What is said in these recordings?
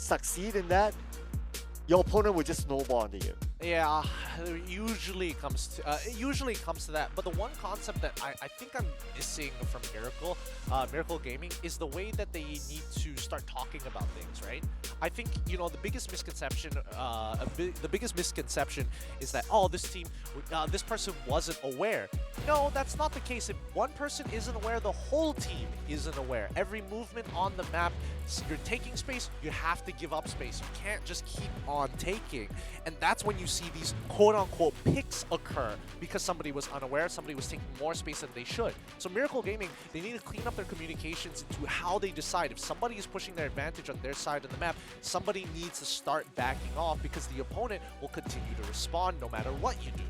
succeed in that, your opponent will just snowball onto you. Yeah, it usually comes to that. But the one concept that I think I'm missing from Miracle Gaming is the way that they need to start talking about things, right? I think, you know, the biggest misconception is that, oh, this person wasn't aware. No, that's not the case. If one person isn't aware, the whole team isn't aware. Every movement on the map, you're taking space, you have to give up space. You can't just keep on taking. And that's when you see these quote-unquote picks occur because somebody was unaware, somebody was taking more space than they should. So Miracle Gaming, they need to clean up their communications into how they decide. If somebody is pushing their advantage on their side of the map, somebody needs to start backing off because the opponent will continue to respond no matter what you do.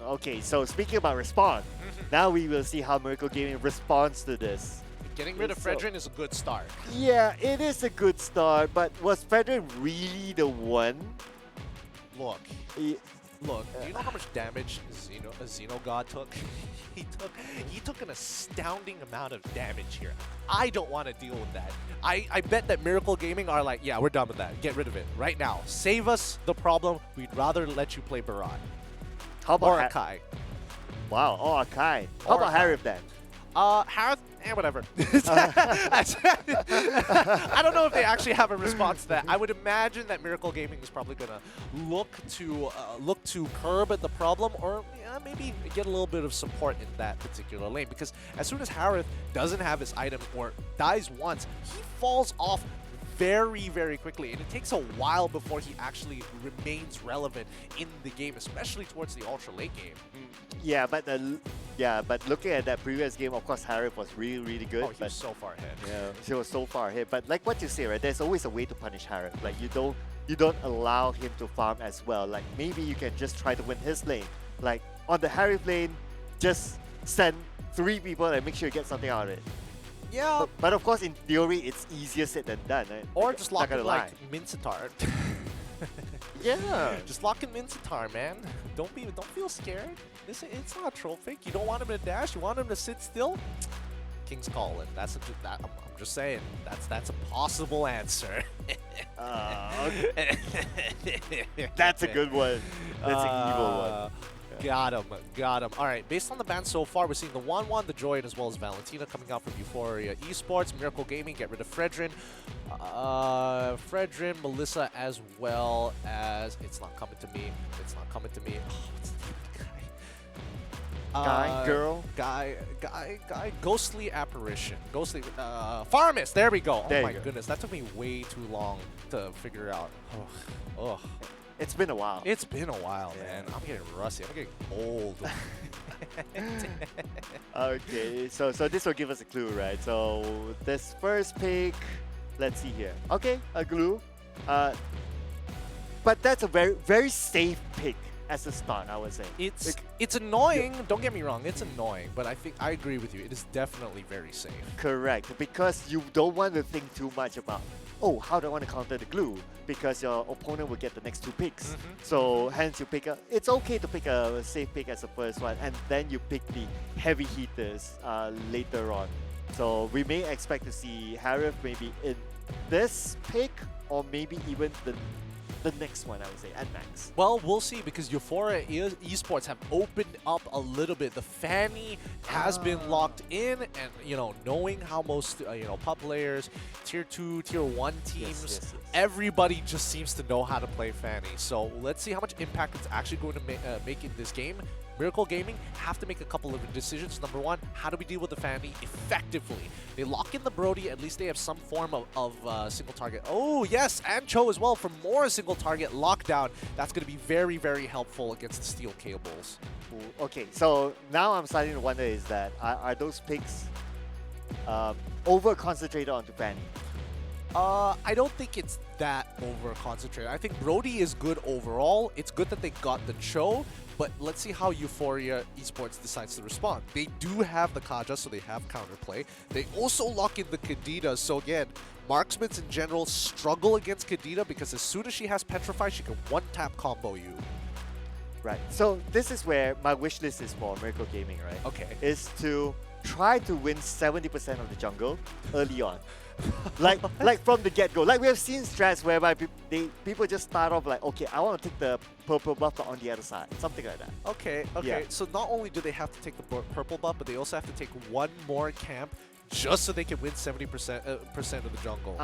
Okay, so speaking about respawn, now we will see how Miracle Gaming responds to this. Getting rid of Fredrin is a good start. Yeah, it is a good start, but was Fredrin really the one? Look, do you know how much damage Xenogod took? He took an astounding amount of damage here. I don't want to deal with that. I bet that Miracle Gaming are like, yeah, we're done with that. Get rid of it right now. Save us the problem. We'd rather let you play Barat. How about Akai? Wow, Akai. How about Harith then? Harith, whatever. I don't know if they actually have a response to that. I would imagine that Miracle Gaming is probably gonna look to curb the problem, or maybe get a little bit of support in that particular lane. Because as soon as Harith doesn't have his item or dies once, he falls off very, very quickly, and it takes a while before he actually remains relevant in the game, especially towards the ultra late game. Yeah, but looking at that previous game, of course, Harith was really, really good. Oh, he was so far ahead. Yeah, he was so far ahead. But like what you say, right? There's always a way to punish Harith. Like you don't allow him to farm as well. Like maybe you can just try to win his lane. Like on the Harith lane, just send 3 people and make sure you get something out of it. Yeah. But of course, in theory, it's easier said than done. Right? Or just lock in like Mincetar. Yeah. Just lock in Mincetar, man. Don't feel scared. It's not a troll fake. You don't want him to dash. You want him to sit still. King's Calling. I'm just saying. That's a possible answer. Okay. That's a good one. That's an evil one. Got him. All right, based on the ban so far, we're seeing the Wan, the Droid, as well as Valentina coming out from Euphoria Esports. Miracle Gaming, get rid of Fredrin. Melissa, as well as... It's not coming to me. Oh, what's the name of the guy? Guy. Ghostly Apparition. Farmus, there we go. Oh my goodness, that took me way too long to figure out. Ugh. It's been a while. It's been a while, man. I'm getting rusty. I'm getting old. Okay, so this will give us a clue, right? So this first pick, let's see here. Okay, a glue. But that's a very, very safe pick as a start, I would say. It's annoying. Don't get me wrong. It's annoying, but I think I agree with you. It is definitely very safe. Correct, because you don't want to think too much about, oh, how do I want to counter the glue? Because your opponent will get the next 2 picks. So hence you it's okay to pick a safe pick as the first one, and then you pick the heavy hitters later on. So we may expect to see Harith maybe in this pick, or maybe even the next one, I would say, at max. Well, we'll see, because Euphoria Esports have opened up a little bit. The Fanny has been locked in, and, you know, knowing how most, pub players, tier 2, tier 1 teams, yes. Everybody just seems to know how to play Fanny. So let's see how much impact it's actually going to make in this game. Miracle Gaming have to make a couple of decisions. Number one, how do we deal with the Fanny effectively? They lock in the Brody, at least they have some form of single target. Oh, yes, and Cho as well for more single target lockdown. That's going to be very, very helpful against the steel cables. Ooh, okay, so now I'm starting to wonder is that, are those picks over-concentrated onto Fanny? I don't think it's that over-concentrated. I think Brody is good overall. It's good that they got the Cho, but let's see how Euphoria Esports decides to respond. They do have the Kaja, so they have counterplay. They also lock in the Kadita, so again, marksmen in general struggle against Kadita because as soon as she has Petrify, she can one-tap combo you. Right, so this is where my wish list is for Miracle Gaming, right? Okay. Is to try to win 70% of the jungle early on. like from the get-go. Like we have seen strats whereby people just start off like, okay, I want to take the purple buff but on the other side, something like that. Okay. Yeah. So not only do they have to take the purple buff, but they also have to take one more camp just so they can win 70% of the jungle.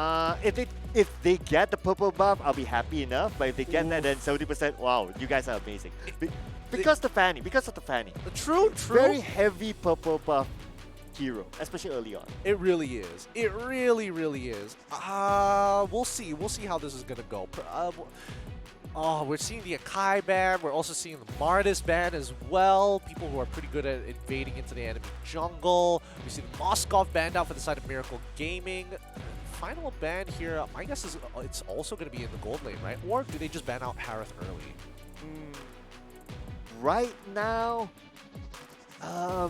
If they get the purple buff, I'll be happy enough. But if they get that, then 70%, wow, you guys are amazing. Because of the Fanny. True. Very heavy purple buff hero, especially early on. It really is. It really is. We'll see. We'll see how this is gonna go. We're seeing the Akai ban. We're also seeing the Martis ban as well. People who are pretty good at invading into the enemy jungle. We see the Moskov banned out for the side of Miracle Gaming. Final ban here, my guess is it's also going to be in the gold lane, right? Or do they just ban out Harith early? Right now, I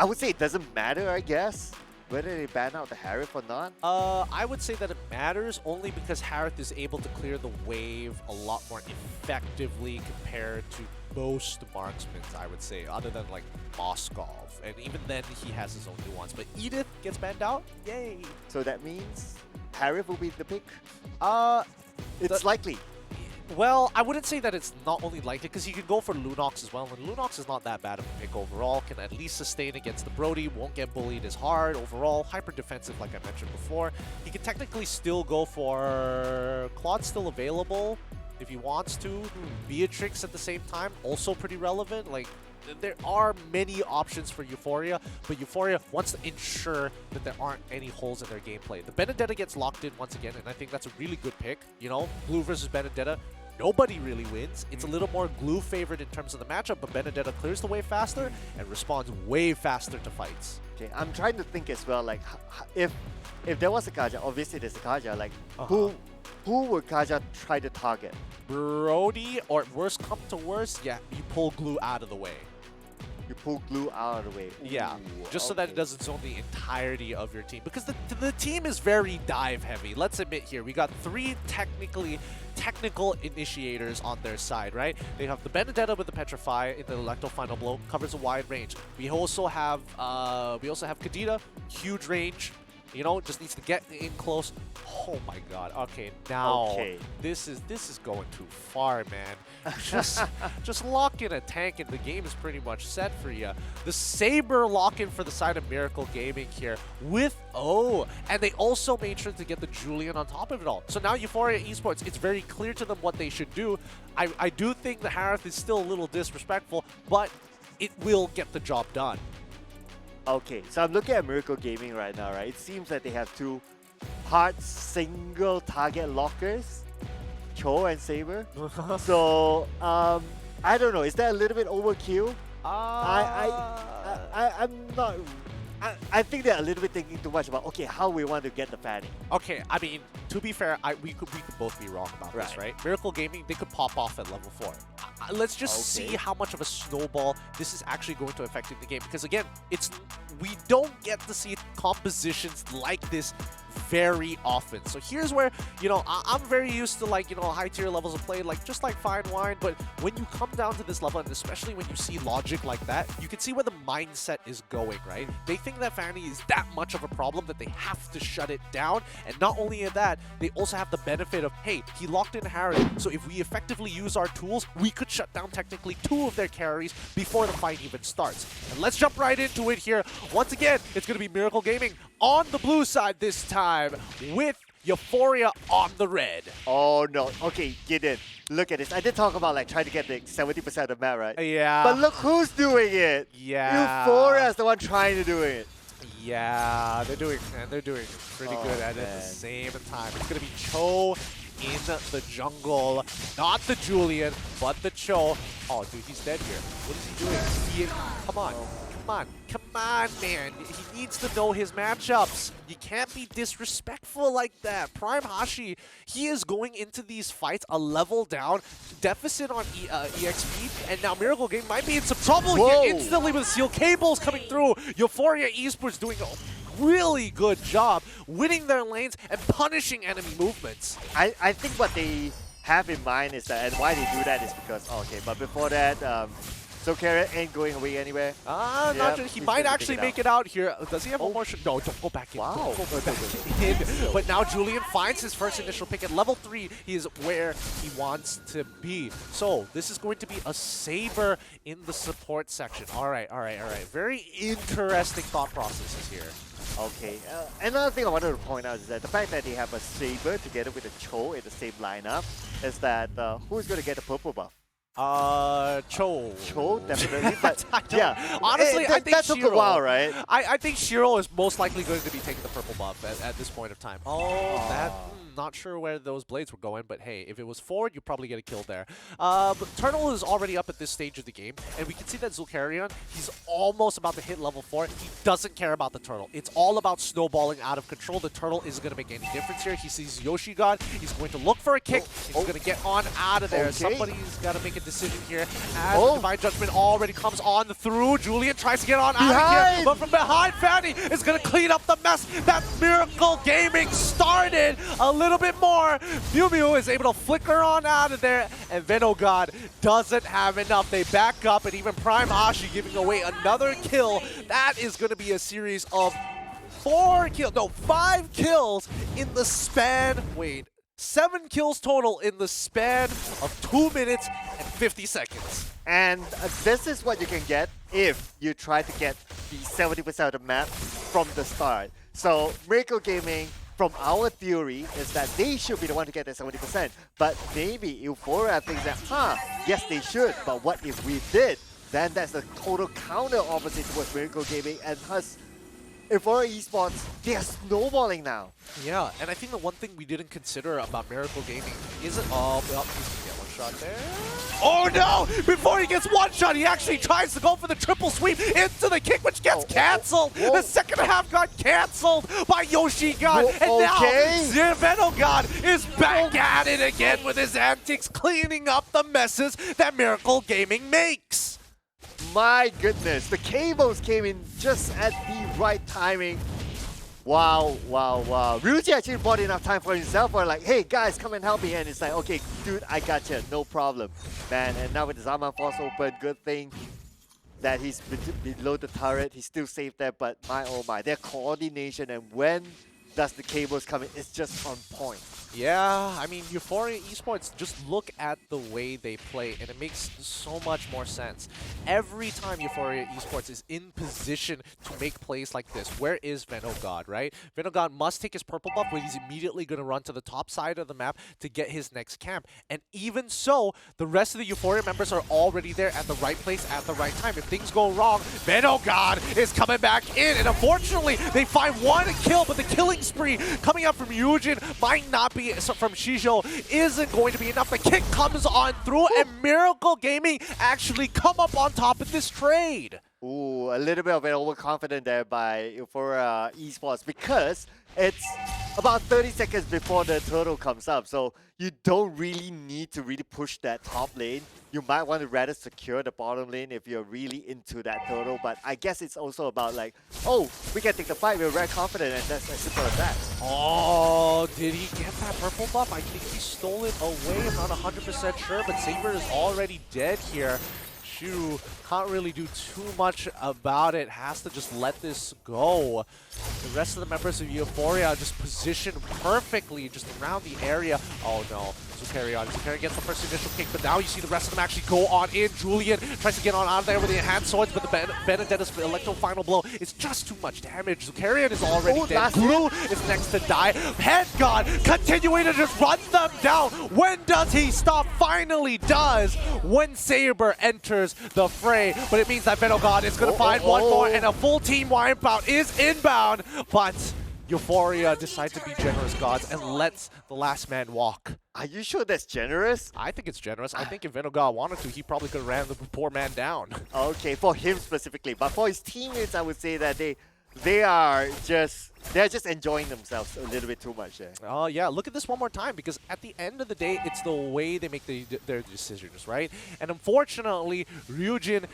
would say it doesn't matter, I guess, whether they ban out the Harith or not. I would say that it matters only because Harith is able to clear the wave a lot more effectively compared to most marksmen, I would say, other than like Moskov. And even then, he has his own nuance. But Edith gets banned out. Yay! So that means Harith will be the pick? It's likely. Well, I wouldn't say that it's not only likely, because you can go for Lunox as well, and Lunox is not that bad of a pick overall, can at least sustain against the Brody, won't get bullied as hard overall, hyper defensive like I mentioned before. He can technically still go for Claude's still available if he wants to. Beatrix at the same time, also pretty relevant. Like, there are many options for Euphoria, but Euphoria wants to ensure that there aren't any holes in their gameplay. The Benedetta gets locked in once again, and I think that's a really good pick. You know, Blue versus Benedetta, nobody really wins. It's a little more Glue favored in terms of the matchup, but Benedetta clears the way faster and responds way faster to fights. Okay, I'm trying to think as well, like, if there was a Kaja, obviously there's a Kaja, like, who would Kaja try to target? Brody, or worst come to worst, yeah, you pull Glue out of the way. You pull Glue out of the way. Yeah, Ooh, just so that it doesn't zone the entirety of your team. Because the team is very dive heavy. Let's admit here, we got three technical initiators on their side, right? They have the Benedetta with the Petrify in the Electro Final Blow, covers a wide range. We also have Kadita, huge range. You know, just needs to get in close. Oh my god. Okay, now this is going too far, man. Just lock in a tank and the game is pretty much set for you. The Saber lock in for the side of Miracle Gaming here with and they also made sure to get the Julian on top of it all. So now Euphoria Esports, it's very clear to them what they should do. I do think the Harith is still a little disrespectful, but it will get the job done. Okay, so I'm looking at Miracle Gaming right now, right? It seems that they have two hard single target lockers, Cho and Saber. So, I don't know. Is that a little bit overkill? I'm not. I think they're a little bit thinking too much about, okay, how we want to get the Fanny. Okay, I mean, to be fair, we could both be wrong about this, right? Miracle Gaming, they could pop off at level 4. Let's just see how much of a snowball this is actually going to affect in the game. Because again, we don't get to see compositions like this very often. So here's where, you know, I'm very used to, like, you know, high tier levels of play, like just like Fine Wine, but when you come down to this level, and especially when you see logic like that, you can see where the mindset is going, right? They think that Fanny is that much of a problem that they have to shut it down, and not only that, they also have the benefit of, hey, he locked in Harith, so if we effectively use our tools, we could shut down technically 2 of their carries before the fight even starts. And let's jump right into it here. Once again, it's going to be Miracle Gaming on the blue side this time with Euphoria on the red. Oh no, okay, get in. Look at this. I did talk about like trying to get the 70% of the map, right? Yeah. But look who's doing it. Yeah. Euphoria is the one trying to do it. Yeah, they're doing pretty good at it at the same time. It's gonna be Cho in the jungle, not the Julian, but the Cho. Oh, dude, he's dead here. What is he doing? Come on, man. He needs to know his matchups. You can't be disrespectful like that. Prime Hashi, he is going into these fights a level down, deficit on EXP, and now Miracle Game might be in some trouble here instantly with Steel Cables coming through. Euphoria Esports doing a really good job winning their lanes and punishing enemy movements. I think what they have in mind is that, and why they do that is because, but before that, Zul'Karrion ain't going away anywhere. Not Yep, just, he he's might gonna actually take it make it out here. Does he have one Oh. more shot? No, don't go back in. Wow. Don't go back in. But now Julian finds his first initial pick at level 3. He is where he wants to be. So this is going to be a Saber in the support section. All right. Very interesting thought processes here. Okay, another thing I wanted to point out is that the fact that they have a Saber together with a Cho in the same lineup is that who's going to get the purple buff? Cho. Cho, definitely, but I don't- yeah. honestly, I think that took a Shiro. while, right? I think Shiro is most likely going to be taking the purple buff at this point of time. Oh, that... Not sure where those blades were going, but hey, if it was forward, you probably get a kill there. But Turtle is already up at this stage of the game, and we can see that Zul'Karrion, he's almost about to hit level 4. He doesn't care about the Turtle. It's all about snowballing out of control. The Turtle isn't going to make any difference here. He sees Yoshi God. He's going to look for a kick. He's going to get on out of there. Okay. Somebody's got to make a decision here. As Divine Judgment already comes on through. Julian tries to get on out of here, but from behind, Fanny is going to clean up the mess that Miracle Gaming started. A little bit more. Mew Mew is able to flicker on out of there, and Venogod doesn't have enough. They back up, and even Prime Ashi giving away another kill. That is going to be a series of 5 kills in the span. Wait. 7 kills total in the span of 2 minutes and 50 seconds. And this is what you can get if you try to get the 70% of the map from the start. So Miracle Gaming, from our theory, is that they should be the one to get the 70%. But maybe Euphoria thinks that, yes they should, but what if we did? Then that's the total counter opposite towards Miracle Gaming, and thus Euphoria Esports, they are snowballing now. Yeah, and I think the one thing we didn't consider about Miracle Gaming isn't... Oh, he's gonna get one shot there. Oh no! Before he gets one shot, he actually tries to go for the triple sweep into the kick, which gets cancelled. The second half got cancelled by Yoshi God, and now Venogod is back at it again with his antics, cleaning up the messes that Miracle Gaming makes. My goodness, the cables came in just at the right timing. Wow. Ryuji actually bought enough time for himself. We're like, hey guys, come and help me. And it's like, okay, dude, I got you, no problem. Man, and now with the Zaman Force open, good thing that he's below the turret. He's still safe there, but my oh my, their coordination and when does the cables come in, it's just on point. Yeah, I mean, Euphoria Esports, just look at the way they play, and it makes so much more sense. Every time Euphoria Esports is in position to make plays like this, where is Venogod, right? Venogod must take his purple buff, where he's immediately going to run to the top side of the map to get his next camp. And even so, the rest of the Euphoria members are already there at the right place at the right time. If things go wrong, Venogod is coming back in, and unfortunately, they find one kill, but the killing spree coming out from Yujin might not be from Shijo isn't going to be enough. The kick comes on through, and Miracle Gaming actually come up on top of this trade. Ooh, a little bit of an overconfident there by Euphoria Esports, because it's about 30 seconds before the turtle comes up, so you don't really need to really push that top lane. You might want to rather secure the bottom lane if you're really into that turtle, but I guess it's also about like, oh, we can take the fight, we're very confident, and that's as simple as that. Oh, did he get that purple buff? I think he stole it away. I'm not 100% sure, but Saber is already dead here. Shu can't really do too much about it, has to just let this go. The rest of the members of Euphoria are just positioned perfectly just around the area. Oh no, Zul'Karrion gets the first initial kick, but now you see the rest of them actually go on in. Julian tries to get on out of there with the enhanced swords, but the Benedetta's electro final blow is just too much damage. Zul'Karrion is already dead. Glue is next to die. Head God continuing to just run them down. When does he stop? Finally does when Saber enters the fray, but it means that Venogod is going to find one more, and a full team wipeout is inbound, but Euphoria decide to be generous gods and lets the last man walk. Are you sure that's generous? I think it's generous. I think if Venogod wanted to, he probably could have ran the poor man down. Okay, for him specifically, but for his teammates, I would say that they are just they're just enjoying themselves a little bit too much there. Oh, yeah. Look at this one more time, because at the end of the day, it's the way they make their decisions, right? And unfortunately, Ryujin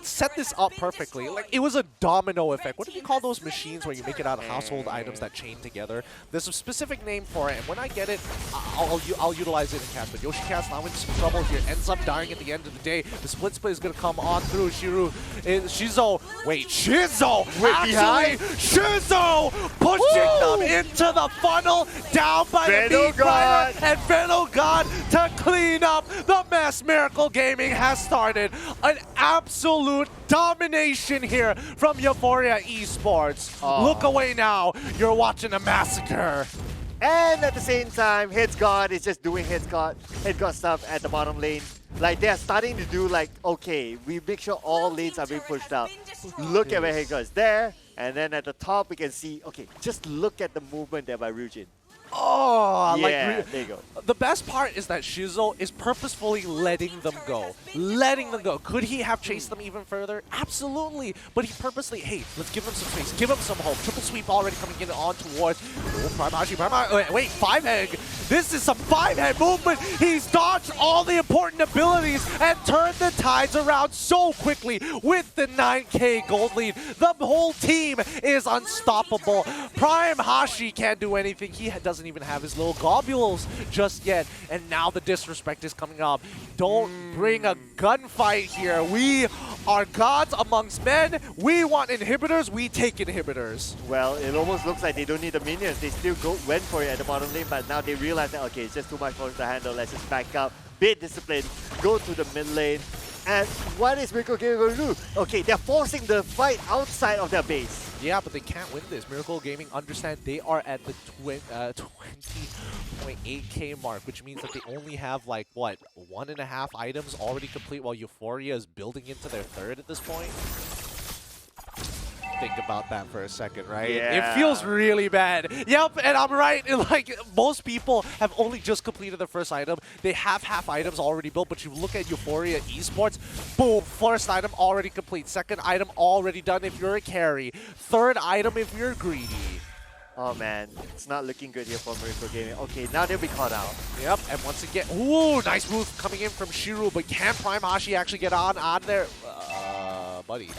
set this up perfectly. Like, it was a domino effect. What do you call those machines where you make it out of household items that chain together? There's a specific name for it, and when I get it, I'll utilize it in cast. But YoshiCat's now in some trouble here. Ends up dying at the end of the day. The split is going to come on through. Shizo. Wait, Shizo! Actually, Shizo pushing them into the funnel, down by the beat rider, and Venogod to clean up the mess. Miracle Gaming has started an absolute domination here from Euphoria Esports. Look away now, you're watching a massacre. And at the same time, HeadsGod is just doing HeadsGod stuff at the bottom lane. Like, they're starting to do like, okay, we make sure all lanes are being pushed out. Look at where HeadsGod is there. And then at the top, we can see, okay, just look at the movement there by Ryujin. Oh, yeah, like, there you go. The best part is that Shizo is purposefully letting them go. Letting them go. Could he have chased them even further? Absolutely. But he purposely, hey, let's give them some space. Give them some hope. Triple sweep already coming in on towards. Oh, Prime. Wait, 5-head. This is some 5-head movement. He's dodged all the important abilities and turned the tides around so quickly with the 9K gold lead. The whole team is unstoppable. Prime Hashi can't do anything. He doesn't even have his little globules just yet, and now the disrespect is coming up. Don't bring a gunfight here. We are gods amongst men. We want inhibitors. We take inhibitors. Well, it almost looks like they don't need the minions. They still went for it at the bottom lane, but now they realize that, okay, it's just too much for us to handle. Let's just back up, be disciplined, go to the mid lane. And what is Miracle Gaming going to do? Okay, they're forcing the fight outside of their base. Yeah, but they can't win this. Miracle Gaming understand they are at the 20.8k mark, which means that they only have, like, what, 1.5 items already complete while Euphoria is building into their third at this point? Think about that for a second, right? Yeah. It feels really bad. Yep, and I'm right. Like, most people have only just completed the first item. They have half items already built, but you look at Euphoria Esports, boom, first item already complete. Second item already done if you're a carry. Third item if you're greedy. Oh man, it's not looking good here for Miracle Gaming. Okay, now they'll be caught out. Yep, and once again, ooh, nice move coming in from Shiru, but can Prime Hashi actually get on there? Buddy.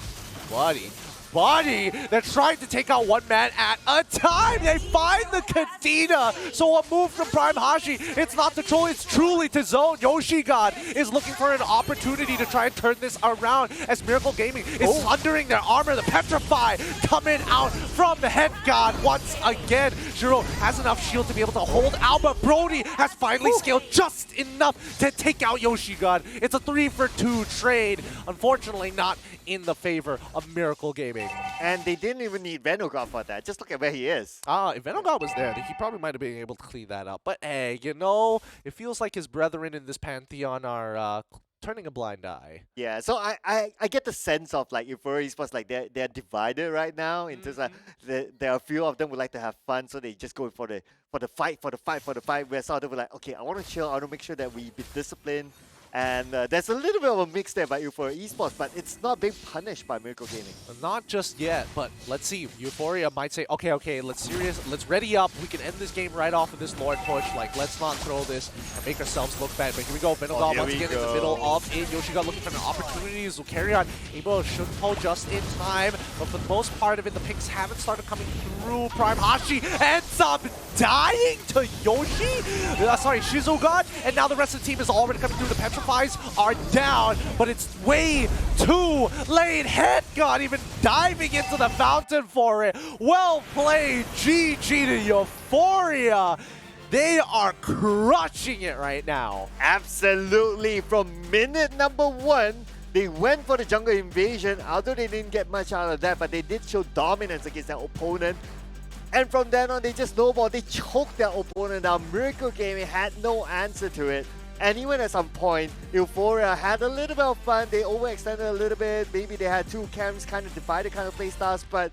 They're trying to take out one man at a time. They find the Kadena. So a move from Prime Hashi. It's not to troll, it's truly to zone. YoshiGod is looking for an opportunity to try and turn this around as Miracle Gaming is thundering their armor. The Petrify coming out from the Head God once again. Shiro has enough shield to be able to hold ALVA. Brody has finally scaled just enough to take out YoshiGod. It's a 3-for-2 trade. Unfortunately, not in the favor of Miracle Gaming. And they didn't even need Venogod for that. Just look at where he is. If Venogod was there, he probably might have been able to clean that up. But hey, you know, it feels like his brethren in this pantheon are turning a blind eye. Yeah, so I get the sense of like Euphoria Esports, like they're divided right now in terms of there are a few of them would like to have fun, so they just go for the fight, where some of them were like, okay, I want to chill, I want to make sure that we be disciplined. And there's a little bit of a mix there by Euphoria Esports, but it's not being punished by Miracle Gaming. Not just yet, but let's see. Euphoria might say, okay, let's ready up. We can end this game right off of this Lord push. Like, let's not throw this and make ourselves look bad. But here we go. Venogod once again in the middle of it. YoshiGod looking for an opportunity. So carry on. Able to Shunpo just in time. But for the most part of it, the picks haven't started coming through. Prime Hashi ends up dying to Shizogod. And now the rest of the team is already coming through. The Petrifies are down, but it's way too late. HeadGod even diving into the fountain for it. Well played. GG to Euphoria. They are crushing it right now. Absolutely. From minute number 1, they went for the jungle invasion, although they didn't get much out of that, but they did show dominance against their opponent. And from then on, they just snowballed. They choked their opponent down. Miracle Gaming had no answer to it. And even at some point, Euphoria had a little bit of fun. They overextended a little bit. Maybe they had two camps, kind of divided kind of playstyles, but